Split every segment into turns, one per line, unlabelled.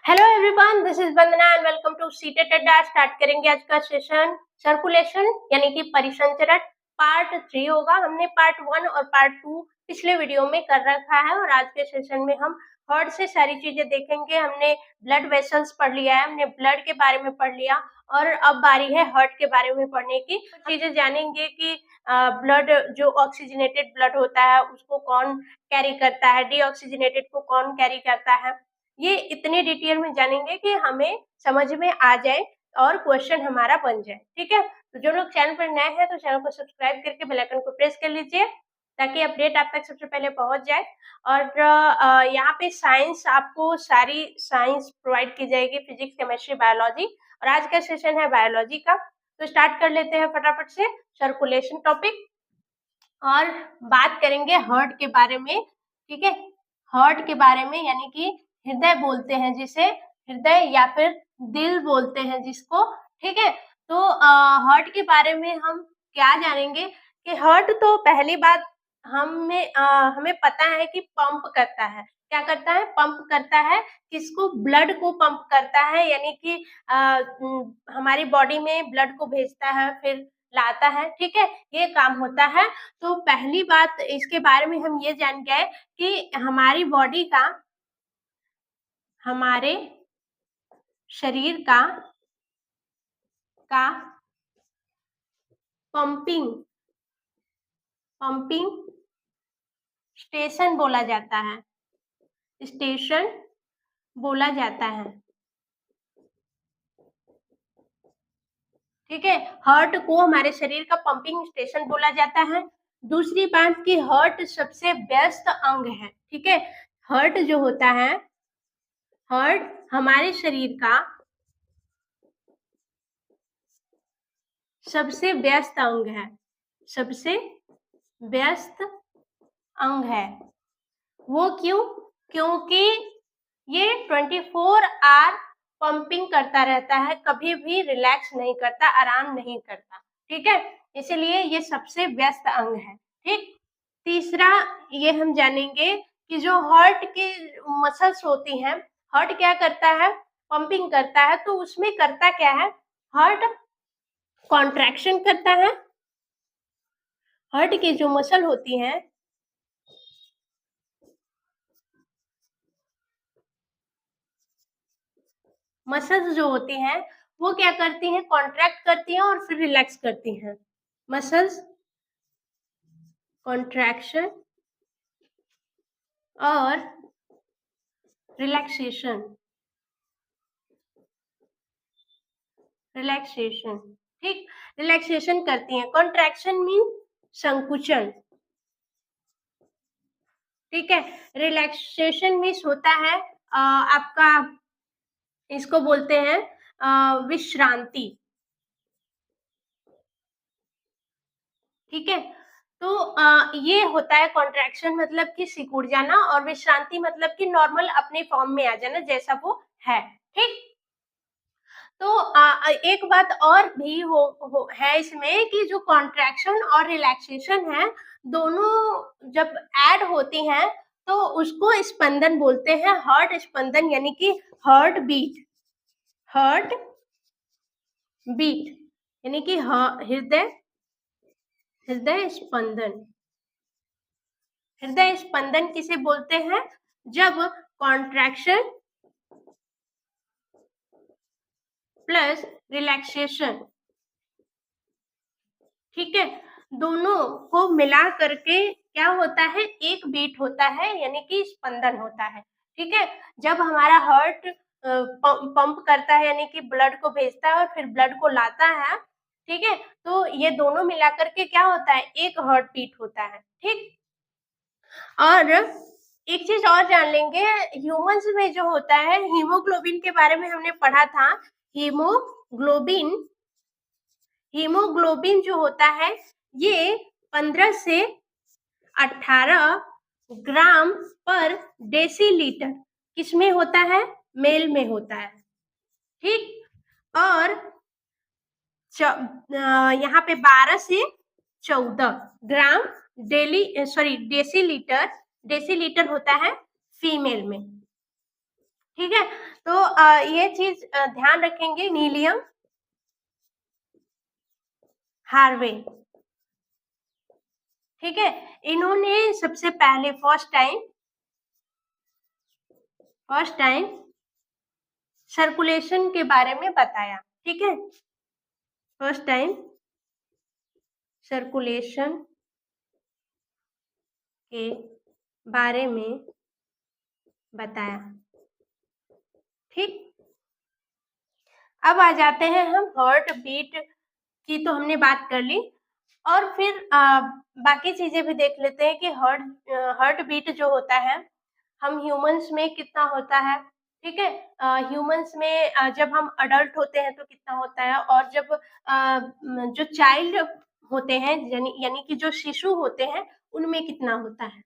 Hello everyone, this is Vandana and welcome to CTET Adda. Start करेंगे आज का सेशन। सर्कुलेशन यानी कि परिसंचरण पार्ट 3 होगा। हमने पार्ट 1 और पार्ट 2 पिछले वीडियो में कर रखा है और आज के सेशन में हम हार्ट से सारी चीजें देखेंगे। हमने ब्लड वेसल्स पढ़ लिया है, हमने ब्लड के बारे में पढ़ लिया और अब बारी है हार्ट के बारे में पढ़ने की। चीजें जानेंगे कि ब्लड जो ऑक्सीजनेटेड ब्लड होता है उसको कौन कैरी करता है, डीऑक्सीजनेटेड को कौन कैरी करता है। ये इतने डिटेल में जानेंगे कि हमें समझ में आ जाए और क्वेश्चन हमारा बन जाए। ठीक है, तो जो लोग चैनल पर नए हैं तो चैनल को सब्सक्राइब करके बेल आइकन को प्रेस कर लीजिए ताकि अपडेट आप तक सबसे पहले पहुंच जाए। और यहाँ पे साइंस, आपको सारी साइंस प्रोवाइड की जाएगी, फिजिक्स, केमिस्ट्री, बायोलॉजी। और आज का सेशन है बायोलॉजी का। तो स्टार्ट कर लेते हैं फटाफट से सर्कुलेशन टॉपिक और बात करेंगे हार्ट के बारे में। ठीक है, हार्ट के बारे में यानी कि हृदय बोलते हैं जिसे, हृदय या फिर दिल बोलते हैं जिसको। ठीक है, तो हार्ट के बारे में हम क्या जानेंगे कि हार्ट तो पहली बात हमें पता है कि पंप करता है। क्या करता है? पंप करता है। किसको? ब्लड को पंप करता है, यानी कि हमारी बॉडी में ब्लड को भेजता है फिर लाता है। ठीक है, ये काम होता है। तो पहली बात इसके बारे में हम ये जान गए कि हमारी बॉडी का, हमारे शरीर का पंपिंग स्टेशन बोला जाता है, स्टेशन बोला जाता है। ठीक है, हार्ट को हमारे शरीर का पंपिंग स्टेशन बोला जाता है। दूसरी बात कि हार्ट सबसे व्यस्त अंग है। ठीक है, हार्ट जो होता है, हार्ट हमारे शरीर का सबसे व्यस्त अंग है, सबसे व्यस्त अंग है। वो क्यों? क्योंकि ये 24 आवर पंपिंग करता रहता है, कभी भी रिलैक्स नहीं करता, आराम नहीं करता। ठीक है, इसलिए ये सबसे व्यस्त अंग है। ठीक, तीसरा ये हम जानेंगे कि जो हार्ट के मसल्स होती हैं, हार्ट क्या करता है? पंपिंग करता है। तो उसमें करता क्या है? हार्ट कॉन्ट्रैक्शन करता है। हार्ट की जो मसल होती हैं, मसल्स जो होती हैं वो क्या करती हैं? कॉन्ट्रैक्ट करती हैं और फिर रिलैक्स करती हैं। मसल्स कॉन्ट्रैक्शन और रिलैक्सेशन, रिलैक्सेशन। ठीक, रिलैक्सेशन करती हैं। कॉन्ट्रैक्शन मीन संकुचन। ठीक है, रिलैक्सेशन मीन्स होता है आपका, इसको बोलते हैं विश्रांति। ठीक है, तो ये होता है कॉन्ट्रैक्शन मतलब कि सिकुड़ जाना और विश्रांति मतलब कि नॉर्मल अपने फॉर्म में आ जाना जैसा वो है। ठीक, तो एक बात और भी है इसमें कि जो कॉन्ट्रैक्शन और रिलैक्सेशन है, दोनों जब ऐड होती हैं तो उसको स्पंदन बोलते हैं, हार्ट स्पंदन यानी कि हार्ट बीट। हार्ट बीट यानी कि हृदय, हृदय स्पंदन। हृदय स्पंदन किसे बोलते हैं? जब कॉन्ट्रैक्शन प्लस रिलैक्सेशन, ठीक है, दोनों को मिला करके क्या होता है? एक बीट होता है यानी कि स्पंदन होता है। ठीक है, जब हमारा हार्ट पंप करता है यानी कि ब्लड को भेजता है और फिर ब्लड को लाता है, ठीक है, तो ये दोनों मिला करके क्या होता है? एक हार्ट बीट होता है। ठीक, और एक चीज और जान लेंगे, ह्यूमंस में जो होता है, हीमोग्लोबिन के बारे में हमने पढ़ा था। हीमोग्लोबिन, हीमोग्लोबिन जो होता है ये 15 से 18 ग्राम पर डेसीलीटर किसमें होता है? मेल में होता है। ठीक, और यहाँ पे 12 से 14 ग्राम डेसीलीटर, डेसीलीटर होता है फीमेल में। ठीक है, तो ये चीज ध्यान रखेंगे। नीलियम हार्वे, ठीक है, इन्होंने सबसे पहले फर्स्ट टाइम सर्कुलेशन के बारे में बताया, ठीक है, फर्स्ट टाइम सर्कुलेशन के बारे में बताया, ठीक। अब आ जाते हैं हम हार्ट बीट की, तो हमने बात कर ली, और फिर बाकी चीजें भी देख लेते हैं कि हार्ट बीट जो होता है हम ह्यूमंस में कितना होता है, ठीक है। ह्यूमंस में जब हम अडल्ट होते हैं तो कितना होता है, और जब जो चाइल्ड होते हैं यानी कि जो शिशु होते हैं उनमें कितना होता है।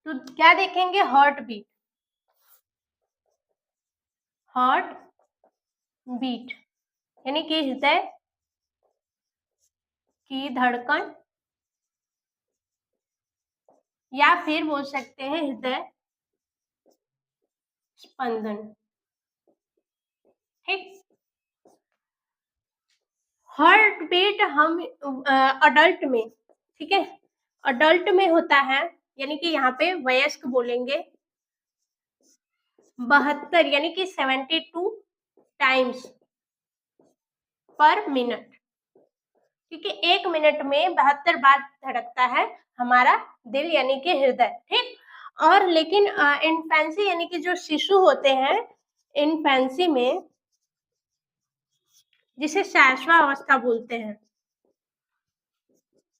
तो क्या देखेंगे, हार्ट बीट यानी कि हृदय की धड़कन, या फिर बोल सकते हैं हृदय स्पंदन, ठीक। हार्ट बीट हम अडल्ट में, ठीक है, अडल्ट में होता है, यानी कि यहाँ पे वयस्क बोलेंगे 72 यानी कि 72 टाइम्स पर मिनट, क्योंकि 1 मिनट में 72 बार धड़कता है हमारा दिल यानी कि हृदय, ठीक। और लेकिन इन्फेंसी यानी कि जो शिशु होते हैं, इन्फेंसी में जिसे शैशवावस्था बोलते हैं,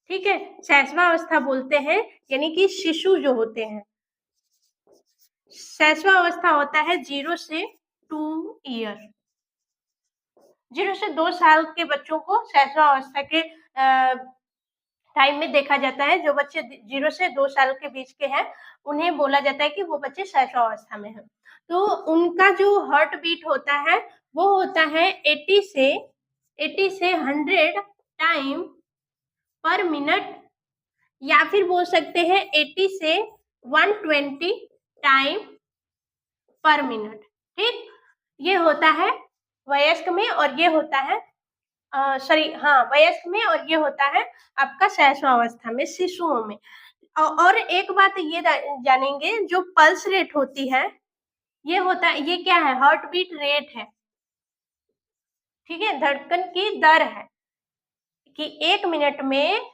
ठीक है, शैशवावस्था बोलते हैं, यानी कि शिशु जो होते हैं, शैशवावस्था होता है 0 से 2 ईयर, 0 से 2 साल के बच्चों को शैशवावस्था के टाइम में देखा जाता है। जो बच्चे 0 से 2 साल के बीच के हैं उन्हें बोला जाता है कि वो बच्चे शैशवावस्था में हैं। तो उनका जो हार्ट बीट होता है वो होता है 80 से 100 टाइम पर मिनट, या फिर बोल सकते हैं 80 से 120 टाइम पर मिनट, ठीक। ये होता है वयस्क में, और ये होता है वयस्क में, और ये होता है आपका शैशवावस्था में, शिशुओं में। और एक बात ये जानेंगे, जो पल्स रेट होती है ये होता है, ये क्या है, हार्ट बीट रेट है, ठीक है, धड़कन की दर है कि 1 मिनट में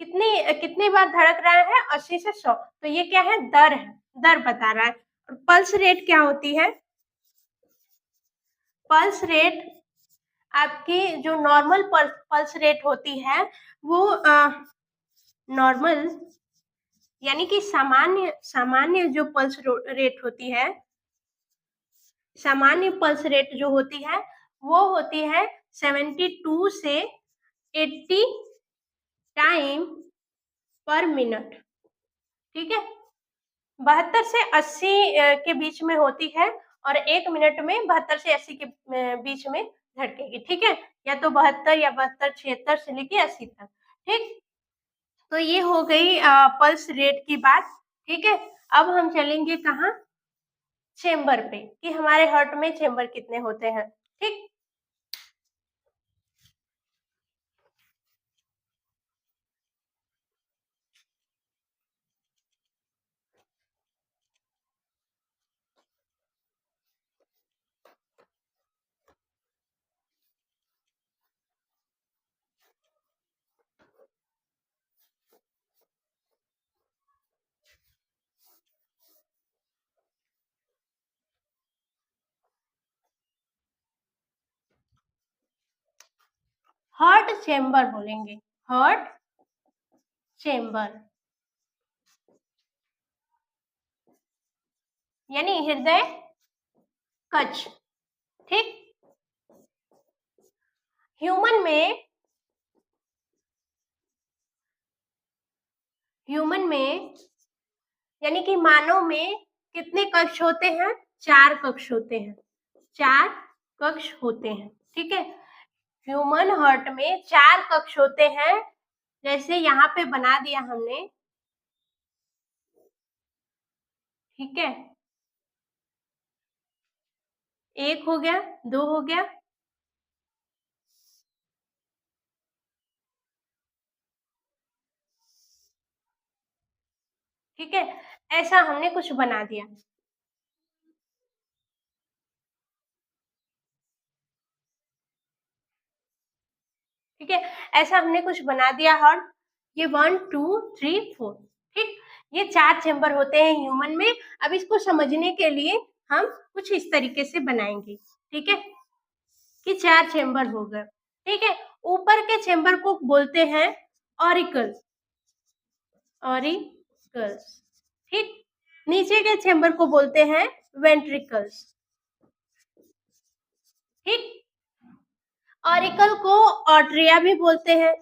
कितनी बार धड़क रहा है, 80 से 100, तो ये क्या है, दर बता रहा है। और पल्स रेट क्या होती है, पल्स रेट आपकी जो नॉर्मल पल्स रेट होती है वो नॉर्मल यानी कि सामान्य जो पल्स रेट होती है, सामान्य पल्स रेट जो होती है वो होती है 72 से 80 टाइम पर मिनट, ठीक है, 72 से 80 के बीच में होती है, और 1 मिनट में 72 से 80 के बीच में धड़केगी, ठीक है, या तो 72 या 72 76 से लेके 80 तक, ठीक। तो ये हो गई पल्स रेट की बात, ठीक है। अब हम चलेंगे कहाँ, चेम्बर पे, कि हमारे हार्ट में चेम्बर कितने होते हैं, ठीक। हार्ट चेम्बर बोलेंगे, हार्ट चेम्बर, यानी हृदय कक्ष। ठीक, ह्यूमन में यानी कि मानव में कितने कक्ष होते हैं? 4 कक्ष होते हैं। 4 कक्ष होते हैं। ठीक है, ह्यूमन हार्ट में 4 कक्ष होते हैं। जैसे यहाँ पे बना दिया हमने। ठीक है, 1 हो गया, 2 हो गया, ठीक है, ऐसा हमने कुछ बना दिया। ठीक है, ऐसा हमने कुछ बना दिया हार्ट। ये 1 2 3 4। ठीक, ये 4 चेम्बर होते हैं ह्यूमन में। अब इसको समझने के लिए हम कुछ इस तरीके से बनाएंगे। ठीक है, कि 4 चेम्बर हो गए। ठीक है, ऊपर के चेम्बर को बोलते हैं ऑरिकल, ऑरिकल्स। ठीक, नीचे के चेम्बर को बोलते हैं वेंट्रिकल्स। ठीक, ऑरिकल को ऑट्रिया भी बोलते हैं,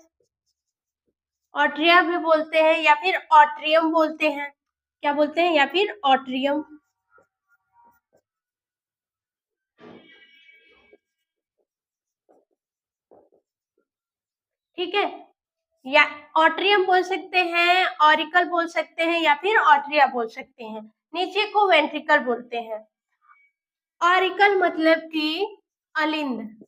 ऑट्रिया भी बोलते हैं, या फिर ऑट्रियम बोलते हैं। क्या बोलते हैं? या फिर ऑट्रियम। ठीक है, या ऑट्रियम बोल सकते हैं, ऑरिकल बोल सकते हैं, या फिर ऑट्रिया बोल सकते हैं। नीचे को वेंट्रिकल बोलते हैं। ऑरिकल मतलब कि अलिंद,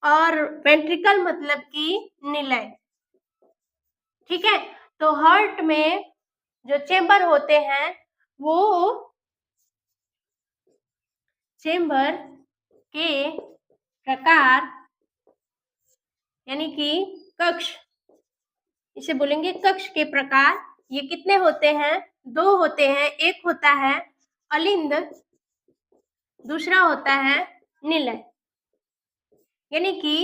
और वेंट्रिकल मतलब कि निलय। ठीक है, तो हार्ट में जो चेम्बर होते हैं वो चेम्बर के प्रकार यानी कि कक्ष, इसे बोलेंगे कक्ष के प्रकार। ये कितने होते हैं? 2 होते हैं। एक होता है अलिंद, दूसरा होता है निलय। यानी कि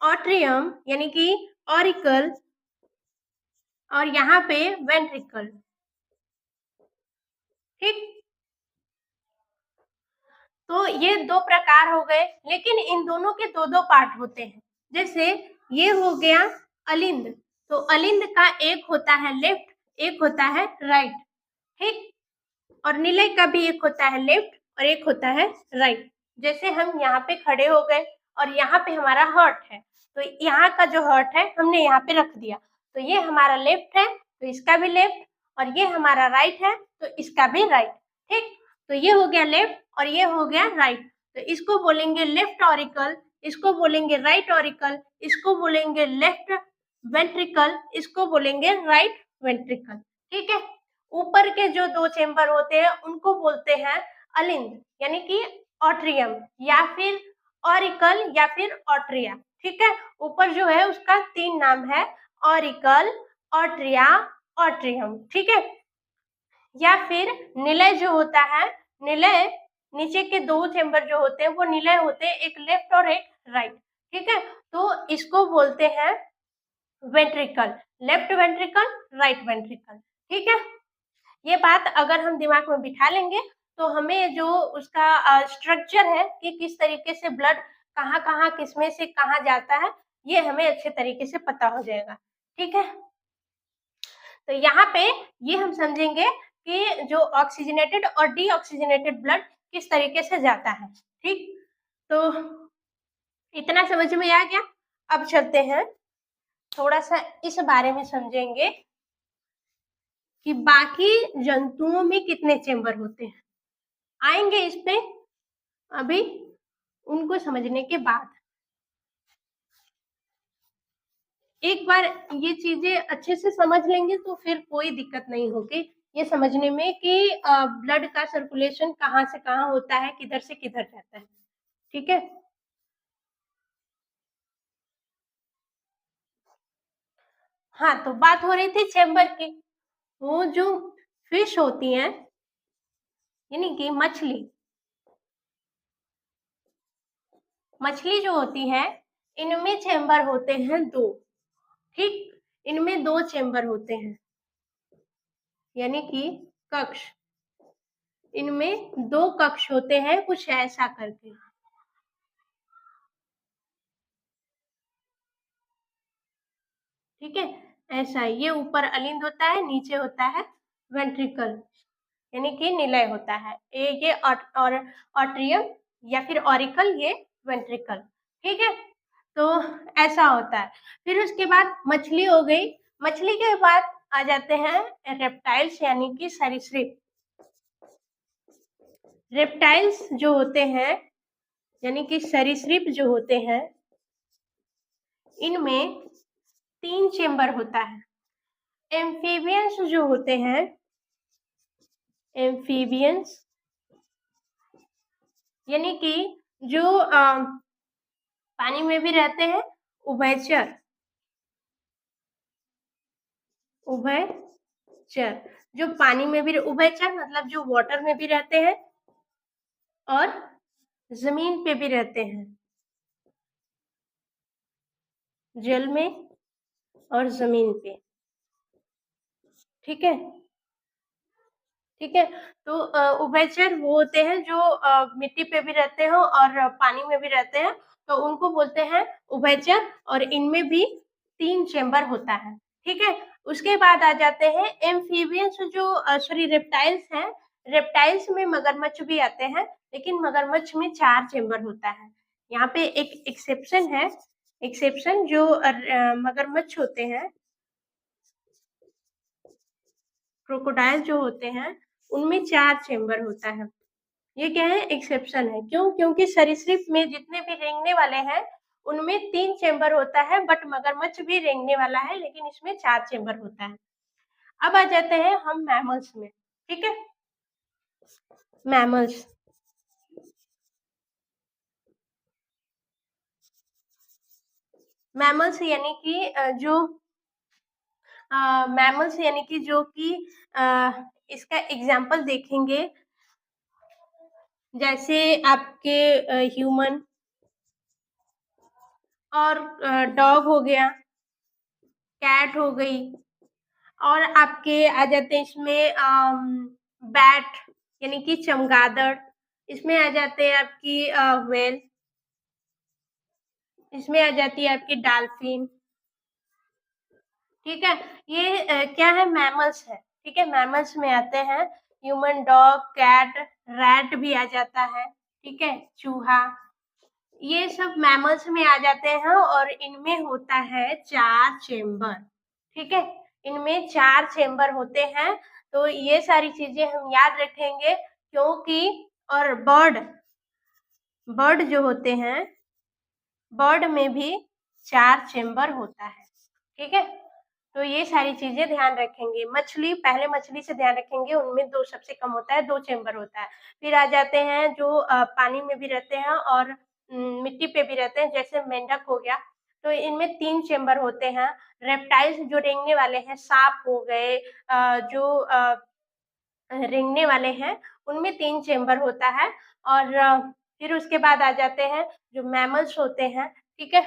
ऑट्रियम यानी कि ऑरिकल, और यहाँ पे वेंट्रिकल। ठीक, तो ये 2 प्रकार हो गए, लेकिन इन दोनों के 2-2 पार्ट होते हैं। जैसे ये हो गया अलिंद, तो अलिंद का एक होता है लेफ्ट, एक होता है राइट। ठीक, और निलय का भी एक होता है लेफ्ट और एक होता है राइट। जैसे हम यहाँ पे खड़े हो गए और यहाँ पे हमारा हार्ट है, तो यहाँ का जो हार्ट है हमने यहाँ पे रख दिया, तो ये हमारा लेफ्ट है तो इसका भी लेफ्ट, और ये हमारा राइट है तो इसका भी राइट। ठीक, तो ये हो गया लेफ्ट और ये हो गया राइट। तो इसको बोलेंगे लेफ्ट ऑरिकल, इसको बोलेंगे राइट ऑरिकल, इसको बोलेंगे लेफ्ट वेंट्रिकल, इसको बोलेंगे राइट वेंट्रिकल। ठीक है, ऊपर के जो 2 चेम्बर होते हैं उनको बोलते हैं अलिंद यानी कि ऑट्रियम, या फिर ऑरिकल, या फिर ऑट्रिया। ठीक है, ऊपर जो है उसका 3 नाम है, ऑरिकल, ऑट्रिया, ऑट्रियम। ठीक है, या फिर निलय जो होता है, निलय नीचे के 2 चेम्बर जो होते हैं वो निलय होते हैं, एक लेफ्ट और एक राइट। ठीक है, तो इसको बोलते हैं ventricle, left ventricle, right ventricle. ठीक है, ये बात अगर हम दिमाग में बिठा लेंगे तो हमें जो उसका स्ट्रक्चर है कि किस तरीके से ब्लड कहाँ-कहाँ किसमें से कहाँ जाता है, ये हमें अच्छे तरीके से पता हो जाएगा। ठीक है, तो यहाँ पे ये हम समझेंगे कि जो ऑक्सीजनेटेड और डीऑक्सीजनेटेड ब्लड किस तरीके से जाता है। ठीक, तो इतना समझ में आ गया। अब चलते हैं थोड़ा सा इस बारे में समझेंगे कि बाकी जंतुओं में कितने चेम्बर होते हैं। आएंगे इस पे अभी उनको समझने के बाद। एक बार ये चीजें अच्छे से समझ लेंगे तो फिर कोई दिक्कत नहीं होगी ये समझने में कि ब्लड का सर्कुलेशन कहाँ से कहाँ होता है, किधर से किधर जाता है। ठीक है, हाँ, तो बात हो रही थी चेम्बर की। वो जो फिश होती हैं यानी कि मछली, मछली जो होती है इनमें चेम्बर होते हैं 2। ठीक, इनमें 2 चेम्बर होते हैं यानी कि कक्ष। इनमें 2 कक्ष होते हैं, कुछ ऐसा करके। ठीक है, ऐसा ये ऊपर अलिंद होता है, नीचे होता है वेंट्रिकल, यानी कि निलय होता है। ये ऑट्रियम या फिर ऑरिकल, ये वेंट्रिकल। ठीक है, तो ऐसा होता है। फिर उसके बाद मछली हो गई। मछली के बाद आ जाते हैं रेप्टाइल्स यानी कि सरीसृप। रेप्टाइल्स जो होते हैं यानी कि सरीसृप जो होते हैं, इनमें 3 चेम्बर होता है। एम्फीबियंस जो होते हैं, एम्फीबियंस यानी कि जो पानी में भी रहते हैं, उभयचर। उभयचर जो पानी में भी, उभयचर मतलब जो वाटर में भी रहते हैं और जमीन पे भी रहते हैं, जल में और जमीन पे। ठीक है, ठीक है। तो उभयचर वो होते हैं जो मिट्टी पे भी रहते हो और पानी में भी रहते हैं, तो उनको बोलते हैं उभयचर, और इनमें भी 3 चेम्बर होता है। ठीक है, उसके बाद आ जाते हैं एम्फीबियंस जो सॉरी रेप्टाइल्स हैं। रेप्टाइल्स में मगरमच्छ भी आते हैं, लेकिन मगरमच्छ में 4 चेम्बर होता है। यहाँ पे एक एक्सेप्शन है, एक्सेप्शन जो मगरमच्छ होते हैं, क्रोकोडाइल जो होते हैं, उनमें 4 चेम्बर होता है। ये क्या है, एक्सेप्शन है। क्यों? क्योंकि सरीसृप में जितने भी रेंगने वाले हैं, उनमें 3 चेम्बर होता है, बट मगरमच्छ भी रेंगने वाला है, लेकिन इसमें 4 चेम्बर होता है। अब आ जाते हैं हम मैमल्स में। ठीक है, मैमल्स। मैमल्स यानी कि जो मैमल्स यानी कि जो कि इसका एग्जाम्पल देखेंगे, जैसे आपके ह्यूमन और डॉग हो गया, कैट हो गई, और आपके आ जाते हैं इसमें बैट यानी कि चमगादड़, इसमें आ जाते हैं आपकी व्हेल, इसमें आ जाती है आपकी डॉल्फिन। ठीक है, ये क्या है, मैमल्स है। ठीक है, मैमल्स में आते हैं ह्यूमन, डॉग, कैट, रैट भी आ जाता है। ठीक है, चूहा, ये सब मैमल्स में आ जाते हैं, और इनमें होता है 4 चेम्बर। ठीक है, इनमें 4 चेम्बर होते हैं, तो ये सारी चीजें हम याद रखेंगे, क्योंकि और बर्ड जो होते हैं, बर्ड में भी 4 चेम्बर होता है। ठीक है, तो ये सारी चीजें ध्यान रखेंगे। मछली, पहले मछली से ध्यान रखेंगे, उनमें 2 सबसे कम होता है, 2 चेम्बर होता है। फिर आ जाते हैं जो पानी में भी रहते हैं और मिट्टी पे भी रहते हैं, जैसे मेंढक हो गया, तो इनमें 3 चेम्बर होते हैं। रेप्टाइल्स जो रेंगने वाले हैं, सांप हो गए, जो रेंगने वाले हैं, उनमें 3 चेम्बर होता है। और फिर उसके बाद आ जाते हैं जो मैमल्स होते हैं। ठीक है,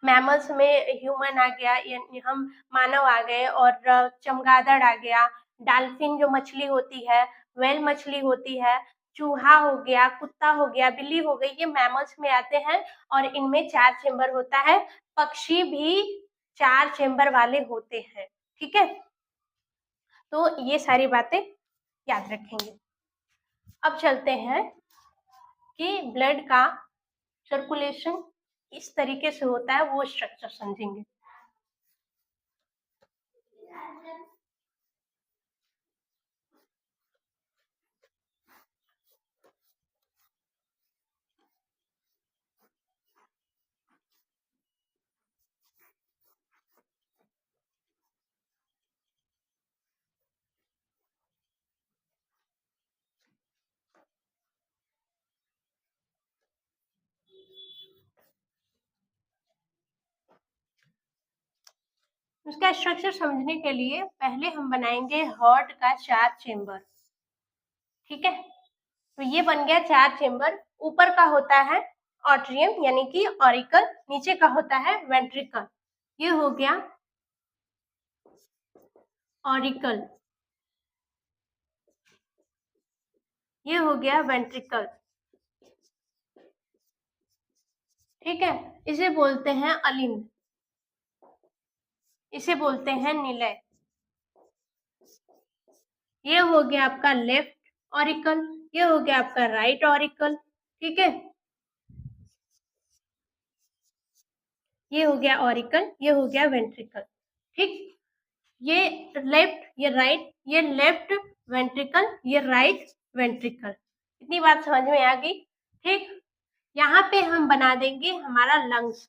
मैमल्स में ह्यूमन आ गया, यानी हम मानव आ गए, और चमगादड़ आ गया, डॉल्फिन जो मछली होती है, व्हेल मछली होती है, चूहा हो गया, कुत्ता हो गया, बिल्ली हो गई, ये मैमल्स में आते हैं, और इनमें 4 चेम्बर होता है। पक्षी भी 4 चेम्बर वाले होते हैं। ठीक है, तो ये सारी बातें याद रखेंगे। अब चलते हैं कि ब्लड का सर्कुलेशन इस तरीके से होता है, वो स्ट्रक्चर समझेंगे। उसका स्ट्रक्चर समझने के लिए पहले हम बनाएंगे हार्ट का 4 चेम्बर। ठीक है, तो ये बन गया 4 चेम्बर। ऊपर का होता है ऑट्रियम यानी कि ऑरिकल, नीचे का होता है वेंट्रिकल। ये हो गया ऑरिकल। ये हो गया वेंट्रिकल, ठीक है। इसे बोलते हैं अलिंद, इसे बोलते हैं निलय। ये हो गया आपका लेफ्ट ऑरिकल, ये हो गया आपका राइट ऑरिकल, ठीक है। ये हो गया ऑरिकल, ये हो गया वेंट्रिकल, ठीक। ये लेफ्ट, ये राइट, ये लेफ्ट वेंट्रिकल, ये राइट वेंट्रिकल। इतनी बात समझ में आ गई, ठीक। यहाँ पे हम बना देंगे हमारा लंग्स,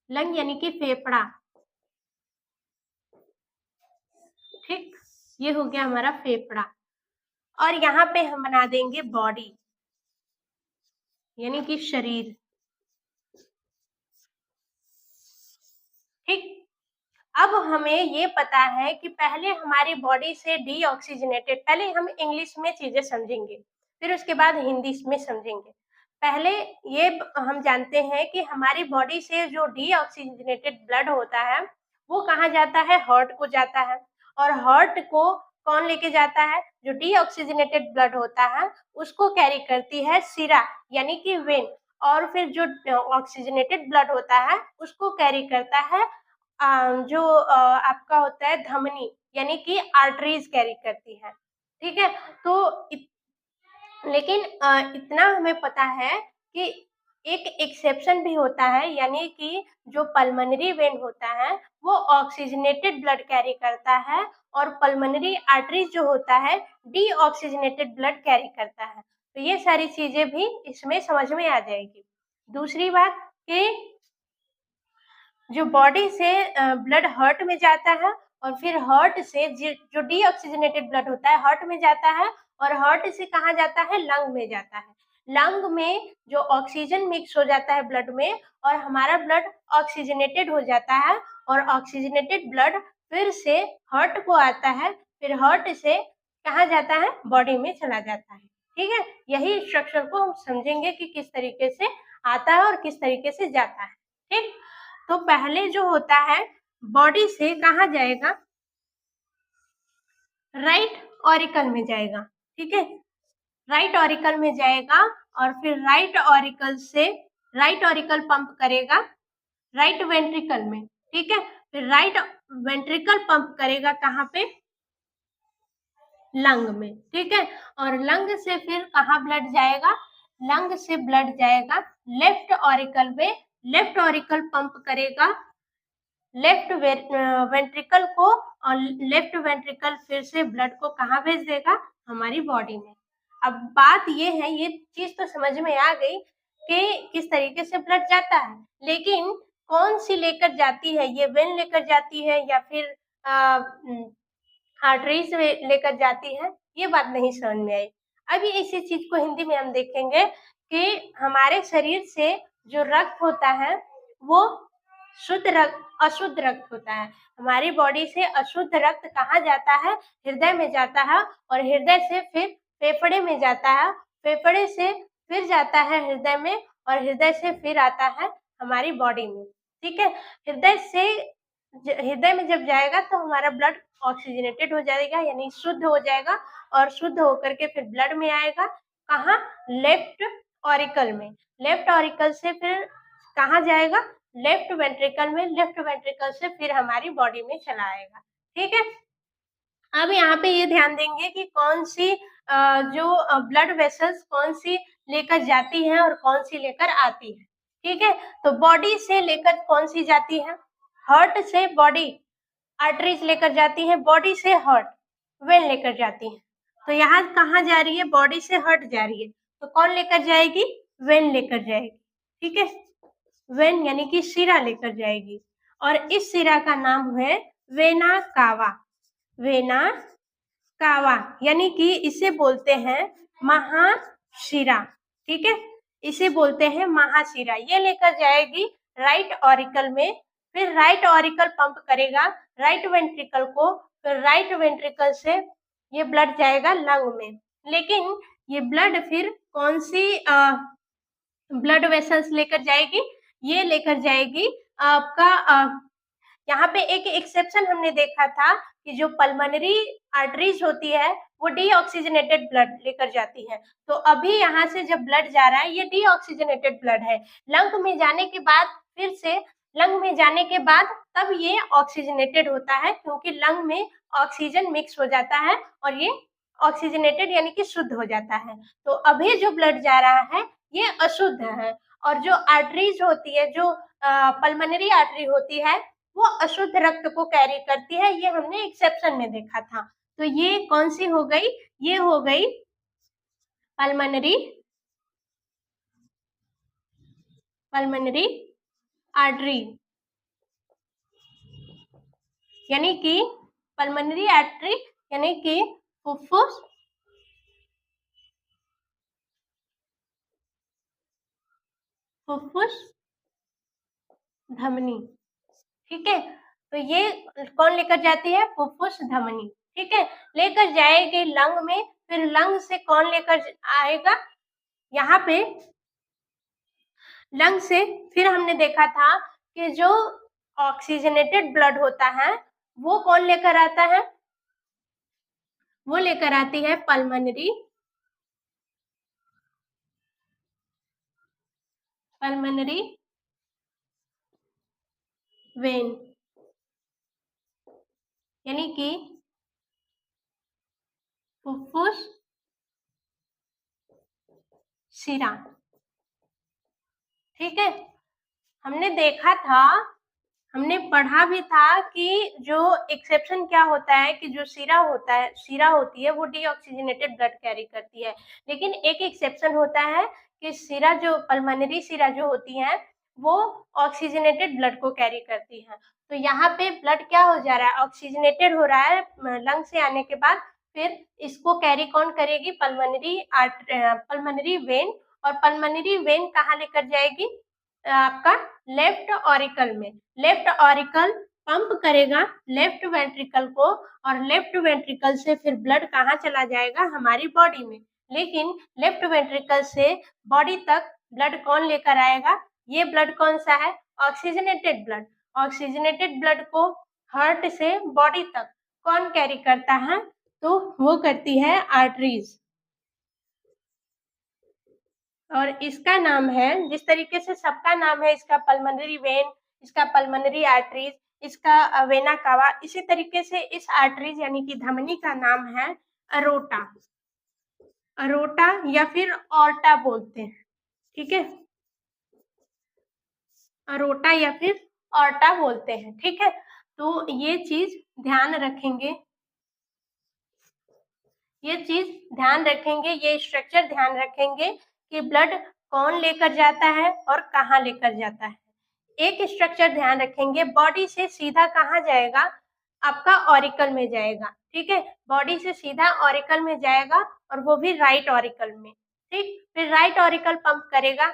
लंग यानी कि फेफड़ा, ठीक। ये हो गया हमारा फेफड़ा। और यहाँ पे हम बना देंगे बॉडी यानी कि शरीर, ठीक। अब हमें ये पता है कि पहले हमारी बॉडी से डीऑक्सीजनेटेड, पहले हम इंग्लिश में चीजें समझेंगे, फिर उसके बाद हिंदी में समझेंगे। पहले ये हम जानते हैं कि हमारी बॉडी से जो डीऑक्सीजनेटेड ब्लड होता है वो कहाँ जाता है, हार्ट को जाता है। और हार्ट को कौन लेके जाता है, जो डीऑक्सीजनेटेड ब्लड होता है उसको कैरी करती है सिरा यानी कि वेन। और फिर जो ऑक्सीजनेटेड ब्लड होता है उसको कैरी करता है जो आपका होता है धमनी यानी कि आर्टरीज कैरी करती है, ठीक है। तो लेकिन इतना हमें पता है कि एक एक्सेप्शन भी होता है, यानी कि जो पल्मोनरी वेन होता है वो ऑक्सीजनेटेड ब्लड कैरी करता है और पल्मोनरी आर्टरीज जो होता है डीऑक्सीजनेटेड ब्लड कैरी करता है। तो ये सारी चीजें भी इसमें समझ में आ जाएगी। दूसरी बात कि जो बॉडी से ब्लड हार्ट में जाता है और फिर हार्ट से जो डीऑक्सीजनेटेड ब्लड होता है हार्ट में जाता है और हार्ट से कहाँ जाता है, लंग में जाता है। लंग में जो ऑक्सीजन मिक्स हो जाता है ब्लड में और हमारा ब्लड ऑक्सीजनेटेड हो जाता है और ऑक्सीजनेटेड ब्लड फिर से हार्ट को आता है, फिर हार्ट से कहाँ जाता है, बॉडी में चला जाता है, ठीक है। यही स्ट्रक्चर को हम समझेंगे कि किस तरीके से आता है और किस तरीके से जाता है, ठीक। तो पहले जो होता है बॉडी से कहाँ जाएगा, राइट ऑरिकल में जाएगा, ठीक है। राइट ऑरिकल में जाएगा और फिर राइट ऑरिकल से राइट ऑरिकल पंप करेगा राइट वेंट्रिकल में, ठीक है। फिर राइट वेंट्रिकल पंप करेगा कहाँ पे, लंग में, ठीक है। और लंग से फिर कहाँ ब्लड जाएगा, लंग से ब्लड जाएगा लेफ्ट ऑरिकल में, लेफ्ट ऑरिकल पंप करेगा लेफ्ट वेंट्रिकल को और लेफ्ट वेंट्रिकल फिर से ब्लड को कहाँ भेज देगा, हमारी बॉडी में। अब बात ये है, ये चीज तो समझ में आ गई कि किस तरीके से ब्लड जाता है, लेकिन कौन सी लेकर जाती है, ये वेन लेकर जाती है या फिर आर्टरीज लेकर जाती है, ये बात नहीं समझ में आई। अभी इसी चीज को हिंदी में हम देखेंगे कि हमारे शरीर से जो रक्त होता है वो शुद्ध रक्त, अशुद्ध रक्त होता है। हमारी बॉडी से अशुद्ध रक्त कहाँ जाता है, हृदय में जाता है और हृदय से फिर फेफड़े में जाता है, फेफड़े से फिर जाता है हृदय में और हृदय से फिर आता है हमारी बॉडी में, ठीक है। हृदय में जब जाएगा तो हमारा ब्लड ऑक्सीजनेटेड हो जाएगा यानी शुद्ध हो जाएगा और शुद्ध होकर के फिर ब्लड में आएगा कहाँ, लेफ्ट ऑरिकल में। लेफ्ट ऑरिकल से फिर कहाँ जाएगा, लेफ्ट वेंट्रिकल में, लेफ्ट वेंट्रिकल से फिर हमारी बॉडी में चला आएगा, ठीक है। अब यहाँ पे ये ध्यान देंगे कि कौन सी जो ब्लड वेसल्स कौन सी लेकर जाती है और कौन सी लेकर आती है, ठीक है। तो बॉडी से लेकर कौन सी जाती है, हार्ट से बॉडी, आर्टरीज लेकर जाती है, बॉडी से हार्ट, वेन लेकर जाती है। तो यहाँ कहाँ जा रही है, बॉडी से हार्ट जा रही है, तो कौन लेकर जाएगी, वेन लेकर जाएगी, ठीक है। वेन यानी कि शिरा लेकर जाएगी और इस शिरा का नाम है वेना कावा, वेना कावा यानी कि इसे बोलते हैं महाशिरा, ठीक है। इसे बोलते हैं महाशिरा। ये लेकर जाएगी राइट ऑरिकल में, फिर राइट ऑरिकल पंप करेगा राइट वेंट्रिकल को, फिर राइट वेंट्रिकल से ये ब्लड जाएगा लंग में। लेकिन ये ब्लड फिर कौन सी ब्लड वेसल्स लेकर जाएगी, ये लेकर जाएगी आपका यहाँ पे एक एक्सेप्शन हमने देखा था कि जो पल्मोनरी आर्टरीज होती है वो डीऑक्सीजनेटेड ब्लड लेकर जाती है। तो अभी यहाँ से जब ब्लड जा रहा है ये डीऑक्सीजनेटेड ब्लड है। लंग में जाने के बाद फिर से लंग में जाने के बाद तब ये ऑक्सीजनेटेड होता है, क्योंकि लंग में ऑक्सीजन मिक्स हो जाता है और ये ऑक्सीजनेटेड यानी कि शुद्ध हो जाता है। तो अभी जो ब्लड जा रहा है ये अशुद्ध है। और जो आर्टरीज होती है, जो पल्मोनरी आर्टरी होती है, वो अशुद्ध रक्त को कैरी करती है। ये हमने एक्सेप्शन में देखा था। तो ये कौन सी हो गई? ये हो गई पल्मोनरी आर्टरी, यानी कि पल्मोनरी आर्टरी यानी कि फुफ्फुस धमनी। ठीक है, तो ये कौन लेकर जाती है? फुफ्फुस धमनी। ठीक है, लेकर जाएगी लंग में, फिर लंग से कौन लेकर आएगा? यहाँ पे लंग से फिर हमने देखा था कि जो ऑक्सीजनेटेड ब्लड होता है वो कौन लेकर आता है? वो लेकर आती है पल्मोनरी वेन, यानी कि फुफ्फुस शिरा। ठीक है, हमने देखा था, हमने पढ़ा भी था कि जो एक्सेप्शन क्या होता है कि जो शिरा होता है, शिरा होती है वो डीऑक्सीजनेटेड ब्लड कैरी करती है। लेकिन एक एक्सेप्शन होता है कि शिरा जो पल्मोनरी शिरा जो होती है वो ऑक्सीजनेटेड ब्लड को कैरी करती है। तो यहाँ पे ब्लड क्या हो जा रहा है? ऑक्सीजनेटेड हो रहा है लंग से आने के बाद, फिर इसको कैरी कौन करेगी? Pulmonary vein. और पल्मोनरी वेन कहाँ लेकर जाएगी? आपका लेफ्ट ऑरिकल में। लेफ्ट ऑरिकल पंप करेगा लेफ्ट वेंट्रिकल को, और लेफ्ट वेंट्रिकल से फिर ब्लड कहाँ चला जाएगा? हमारी बॉडी में। लेकिन लेफ्ट वेंट्रिकल से बॉडी तक ब्लड कौन लेकर आएगा? ये ब्लड कौन सा है? Oxygenated blood. ऑक्सीजनेटेड ब्लड को हार्ट से बॉडी तक कौन कैरी करता है? तो वो करती है आर्टरीज। और इसका नाम है, जिस तरीके से सबका नाम है, इसका पल्मोनरी वेन, इसका पल्मोनरी आर्टरीज, इसका वेना कावा, इसी तरीके से इस आर्टरीज यानी कि धमनी का नाम है अरोटा। अरोटा या फिर ऑर्टा बोलते हैं। ठीक है, अरोटा या फिर ऑर्टा बोलते हैं। ठीक है, तो ये चीज ध्यान रखेंगे, ये चीज ध्यान रखेंगे, ये स्ट्रक्चर ध्यान रखेंगे कि ब्लड कौन लेकर जाता है और कहाँ लेकर जाता है। एक स्ट्रक्चर ध्यान रखेंगे, बॉडी से सीधा कहाँ जाएगा? आपका ऑरिकल में जाएगा। ठीक है, बॉडी से सीधा ऑरिकल में जाएगा और वो भी राइट ऑरिकल में। ठीक, फिर राइट ऑरिकल पंप करेगा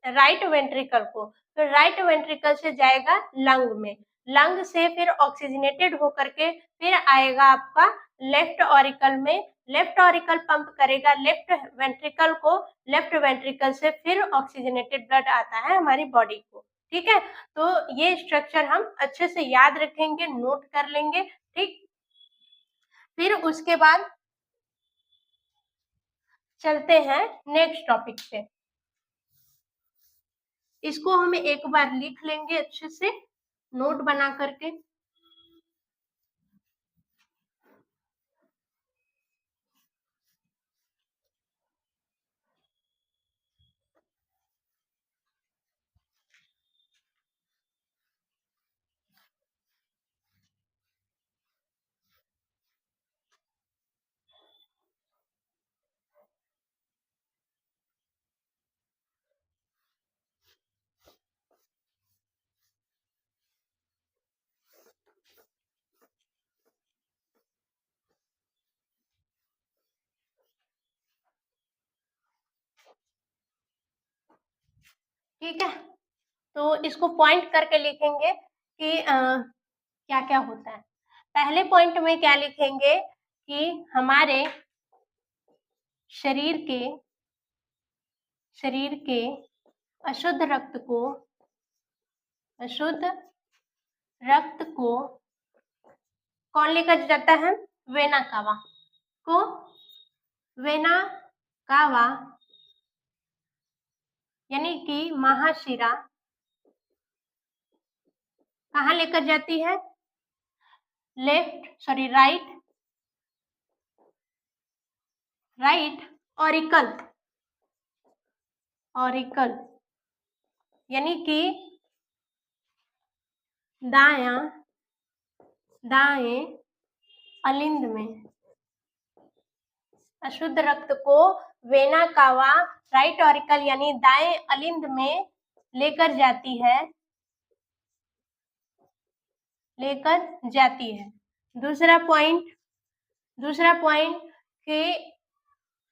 राइट वेंट्रिकल को, फिर राइट वेंट्रिकल से जाएगा लंग में। लंग से फिर ऑक्सीजनेटेड होकर के फिर आएगा आपका लेफ्ट ऑरिकल में। लेफ्ट ऑरिकल पंप करेगा लेफ्ट वेंट्रिकल को, लेफ्ट वेंट्रिकल से फिर ऑक्सीजनेटेड ब्लड आता है हमारी बॉडी को। ठीक है, तो ये स्ट्रक्चर हम अच्छे से याद रखेंगे, नोट कर लेंगे। ठीक, फिर उसके बाद चलते हैं नेक्स्ट टॉपिक पे। इसको हम एक बार लिख लेंगे अच्छे से नोट बना करके। ठीक है, तो इसको पॉइंट करके लिखेंगे कि क्या क्या होता है। पहले पॉइंट में क्या लिखेंगे कि हमारे शरीर के अशुद्ध रक्त को कौन लेकर जाता है? Vena cava. को वेना कावा यानी कि महाशिरा कहाँ लेकर जाती है? राइट ऑरिकल यानी कि दाएं अलिंद में। अशुद्ध रक्त को वेना कावा राइट ऑरिकल यानी दाएं अलिंद में लेकर जाती है। दूसरा पॉइंट कि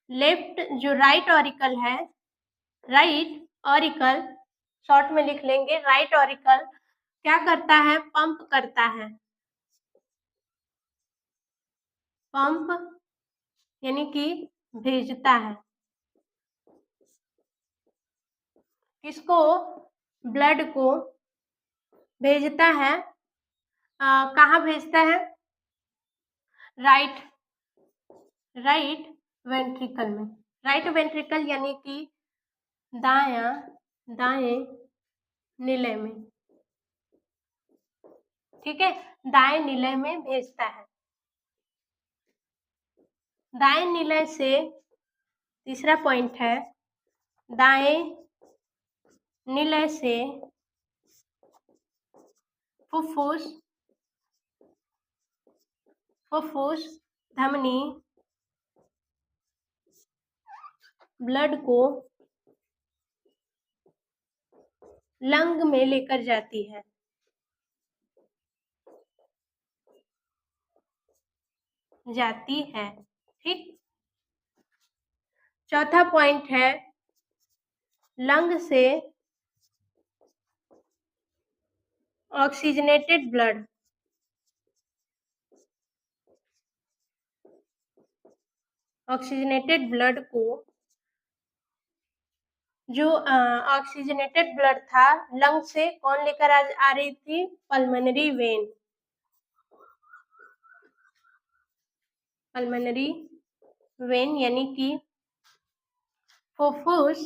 लेफ्ट जो राइट ऑरिकल शॉर्ट में लिख लेंगे। राइट ऑरिकल क्या करता है? पंप करता है। पंप यानी कि भेजता है। किसको? ब्लड को भेजता है। कहाँ भेजता है? राइट वेंट्रिकल में। राइट वेंट्रिकल यानी कि दाएं निलय में। ठीक है, दाएं निलय में भेजता है। दाएं निलय से तीसरा पॉइंट है, दाएं निलय से फुफ्फुस धमनी ब्लड को लंग में लेकर जाती है। ठीक। चौथा पॉइंट है, लंग से ऑक्सीजनेटेड ब्लड को जो ऑक्सीजनेटेड ब्लड था लंग से कौन लेकर आ रही थी? पल्मोनरी वेन यानी कि फुफ्फुस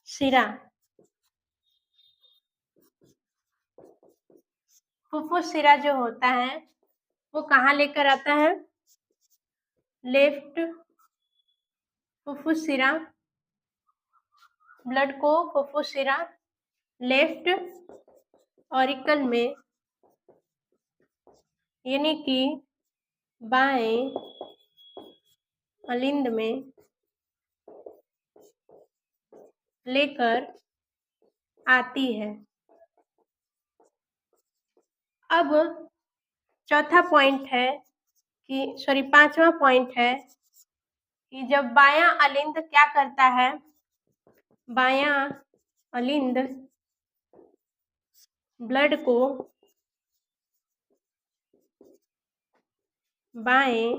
सिरा जो होता है वो कहाँ लेकर आता है? लेफ्ट फुफ्फुस सिरा ब्लड को फुफ्फुस सिरा लेफ्ट ऑरिकल में यानी कि बाएं अलिंद में लेकर आती है। अब पांचवा पॉइंट है कि जब बायां अलिंद क्या करता है? बायां अलिंद ब्लड को बाएं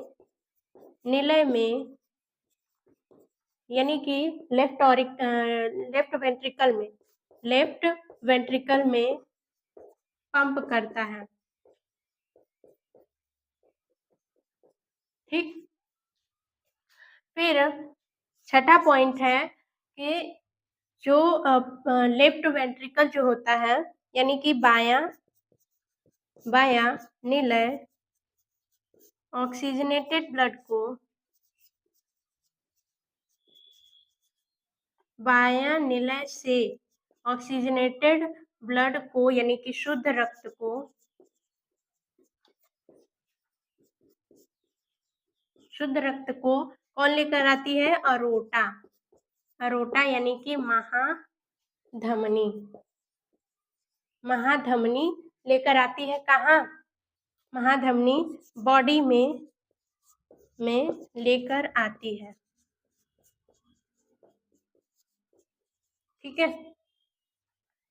निलय में यानी कि लेफ्ट वेंट्रिकल में पंप करता है। ठीक। फिर छठा पॉइंट है कि जो लेफ्ट वेंट्रिकल जो होता है यानी कि बायां निलय ऑक्सीजनेटेड ब्लड को बायां निलय से ऑक्सीजनेटेड ब्लड को यानी कि शुद्ध रक्त को कौन लेकर आती है? अरोटा यानी कि महाधमनी लेकर आती है। कहाँ? महाधमनी बॉडी में लेकर आती है। ठीक है,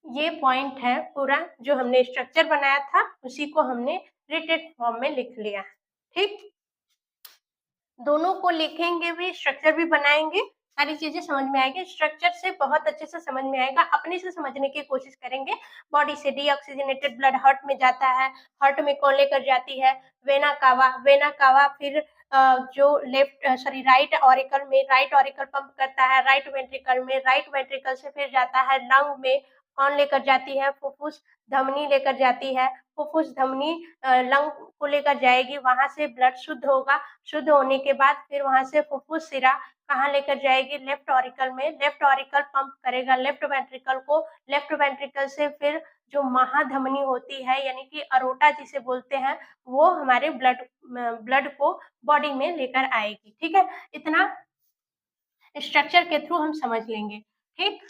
ये पॉइंट है पूरा जो हमने स्ट्रक्चर बनाया था उसी को हमने रिटेड फॉर्म में लिख लिया। ठीक, दोनों को लिखेंगे भी, स्ट्रक्चर भी बनाएंगे सारी चीजें समझ में आएगी, स्ट्रक्चर से बहुत अच्छे से समझ में आएगा, अपने से समझने की कोशिश करेंगे। बॉडी से डीऑक्सीजनेटेड ब्लड हार्ट में जाता है, हार्ट में कौन लेकर जाती है, वेना कावा, वेना कावा फिर जो राइट ऑरिकल में, राइट ऑरिकल पंप करता है राइट वेंट्रिकल में, राइट वेंट्रिकल से फिर जाता है लंग में, कौन लेकर जाती है, फुफ्फुस धमनी लेकर जाती है, फुफ्फुस धमनी लंग को लेकर जाएगी, वहां से ब्लड शुद्ध होगा, शुद्ध होने के बाद फिर वहां से फुफ्फुस सिरा कहाँ लेकर जाएगी, लेफ्ट ऑरिकल में, लेफ्ट ऑरिकल पंप करेगा लेफ्ट वेंट्रिकल को, लेफ्ट वेंट्रिकल से फिर जो महाधमनी होती है यानी कि अरोटा जिसे बोलते हैं, वो हमारे ब्लड को बॉडी में लेकर आएगी। ठीक है, इतना स्ट्रक्चर के थ्रू हम समझ लेंगे। ठीक,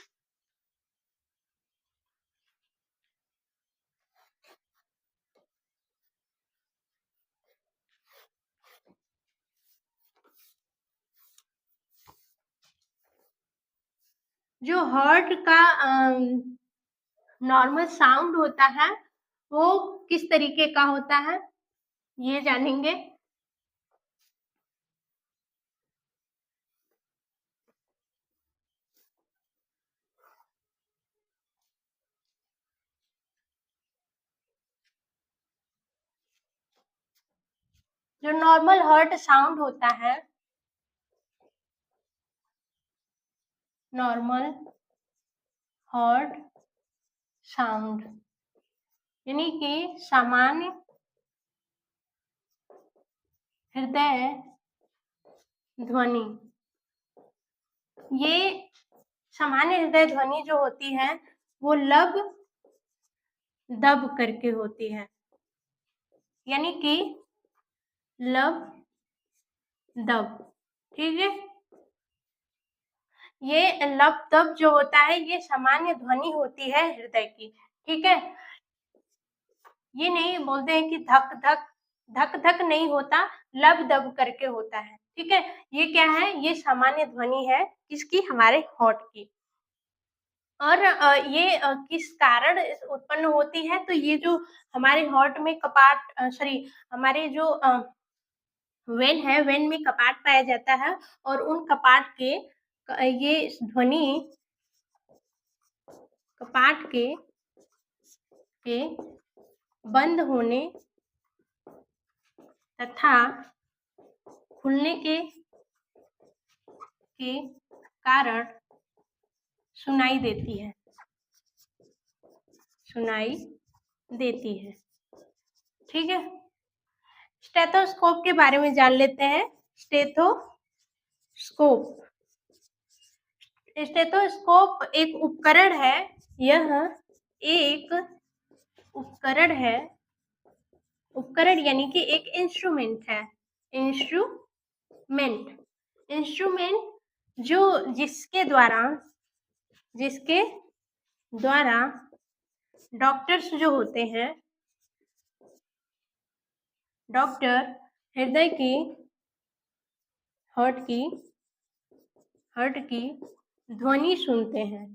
जो हार्ट का नॉर्मल साउंड होता है वो किस तरीके का होता है ये जानेंगे। जो नॉर्मल हार्ट साउंड होता है, नॉर्मल हार्ट साउंड यानी कि सामान्य हृदय ध्वनि, ये सामान्य हृदय ध्वनि जो होती है वो लब दब करके होती है, यानी कि लब दब। ठीक है, ये लब दब जो होता है ये सामान्य ध्वनि होती है हृदय की। ठीक है, ये नहीं बोलते हैं कि धक धक, धक धक नहीं होता, लब दब करके होता है। ठीक है, ये क्या है, ये सामान्य ध्वनि है किसकी, हमारे हार्ट की। और ये किस कारण उत्पन्न होती है, तो ये जो हमारे हार्ट में कपाट हमारे जो वेन है, वेन में कपाट पाया जाता है और उन कपाट के ये ध्वनि कपाट के बंद होने तथा खुलने के कारण सुनाई देती है, सुनाई देती है। ठीक है, स्टेथोस्कोप के बारे में जान लेते हैं। स्टेथोस्कोप, स्टेथोस्कोप एक उपकरण है, यह एक उपकरण है, उपकरण यानी कि एक इंस्ट्रूमेंट है, इंस्ट्रूमेंट जो जिसके द्वारा डॉक्टर्स जो होते हैं, डॉक्टर हृदय की हार्ट की ध्वनि सुनते हैं,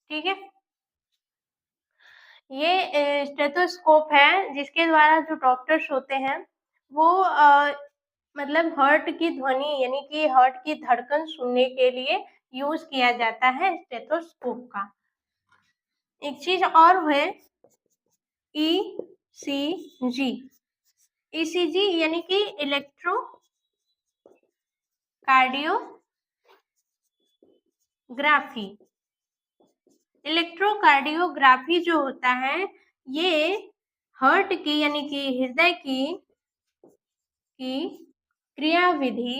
ठीक है, ये स्टेथोस्कोप है जिसके द्वारा जो डॉक्टर्स होते हैं वो मतलब हार्ट की ध्वनि यानी कि हार्ट की धड़कन सुनने के लिए यूज किया जाता है स्टेथोस्कोप का। एक चीज और है ईसीजी, ईसीजी यानी कि इलेक्ट्रोकार्डियोग्राफी, इलेक्ट्रोकार्डियोग्राफी जो होता है ये हार्ट की यानी कि हृदय की क्रियाविधि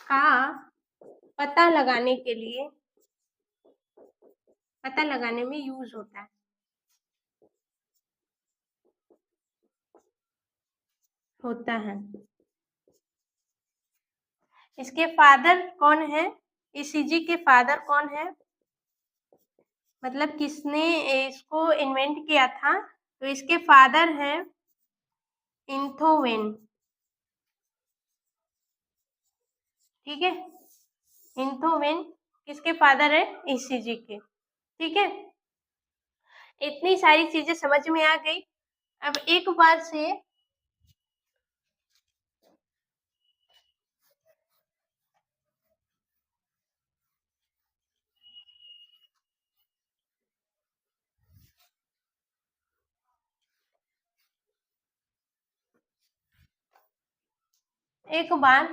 का पता लगाने में यूज होता है। इसके फादर कौन है, ईसीजी के फादर कौन है, मतलब किसने इसको इन्वेंट किया था, तो इसके फादर है इंथोवेन। ठीक है, इंथोवेन किसके फादर है, ईसीजी के। ठीक है, इतनी सारी चीजें समझ में आ गई। अब एक बार से एक बार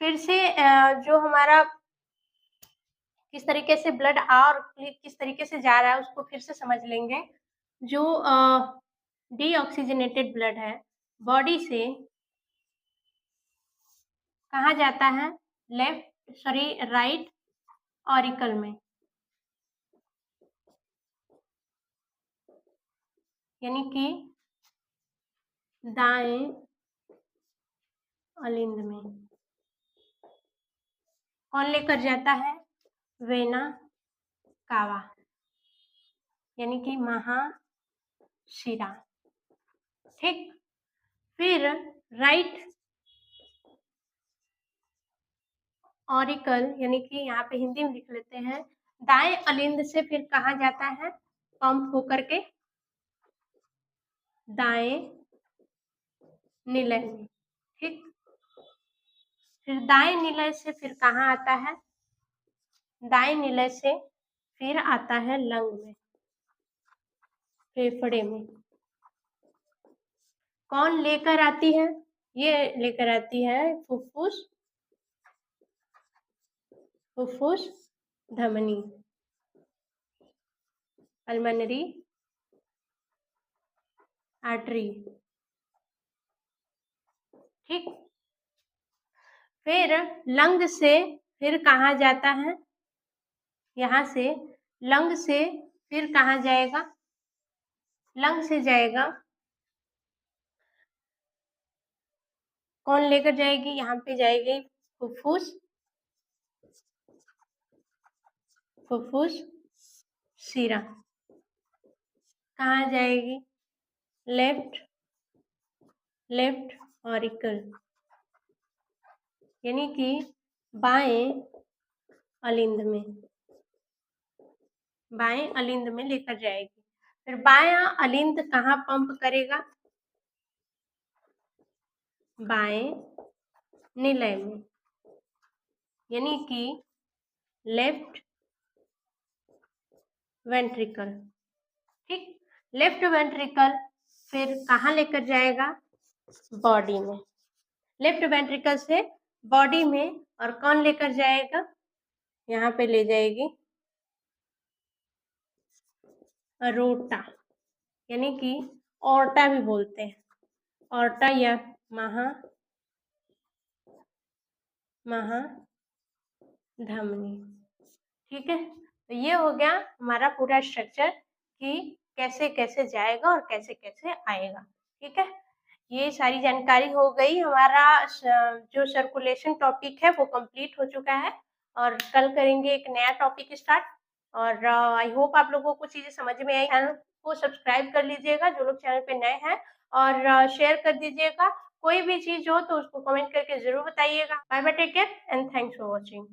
फिर से जो हमारा किस तरीके से ब्लड आ और किस तरीके से जा रहा है उसको फिर से समझ लेंगे। जो डीऑक्सीजनेटेड ब्लड है बॉडी से कहाँ जाता है, राइट ऑरिकल में, यानी कि दाएं अलिंद में। कौन लेकर जाता है, वेना कावा, यानी कि महाशिरा। ठीक, फिर राइट ऑरिकल, यानी कि यहाँ पे हिंदी में लिख लेते हैं, दाएं अलिंद से फिर कहाँ जाता है, पंप होकर के दाएं निलय में। ठीक, फिर दाएं निलय से फिर कहाँ आता है, दाएं निलय से फिर आता है लंग में, फेफड़े में। कौन लेकर आती है, ये लेकर आती है फुफ्फुस, फुफ्फुस धमनी, पल्मोनरी आर्टरी। ठीक, फिर लंग से फिर कहाँ जाता है, यहाँ से लंग से फिर कहाँ जाएगा, लंग से जाएगा, कौन लेकर जाएगी, यहाँ पे जाएगी फुफ्फुस, फुफ्फुस शिरा। कहाँ जाएगी, लेफ्ट ऑरिकल, यानी कि बाएं अलिंद में, बाएं अलिंद में लेकर जाएगी। फिर बायां अलिंद कहाँ पंप करेगा, बाएं निलय में, यानी कि लेफ्ट वेंट्रिकल। ठीक, लेफ्ट वेंट्रिकल फिर कहाँ लेकर जाएगा, बॉडी में, लेफ्ट वेंट्रिकल से बॉडी में। और कौन लेकर जाएगा, यहाँ पे ले जाएगी अरोटा, यानी कि ऑर्टा भी बोलते हैं, ऑर्टा या महाधमनी। ठीक है, तो ये हो गया हमारा पूरा स्ट्रक्चर कि कैसे कैसे जाएगा और कैसे कैसे आएगा। ठीक है, ये सारी जानकारी हो गई। हमारा जो सर्कुलेशन टॉपिक है वो कंप्लीट हो चुका है और कल करेंगे एक नया टॉपिक स्टार्ट। और आई होप आप लोगों को चीजें समझ में आई। चैनल को सब्सक्राइब कर लीजिएगा जो लोग चैनल पे नए हैं, और शेयर कर दीजिएगा। कोई भी चीज हो तो उसको कमेंट करके जरूर बताइएगा। Bye bye, take care and thanks for watching.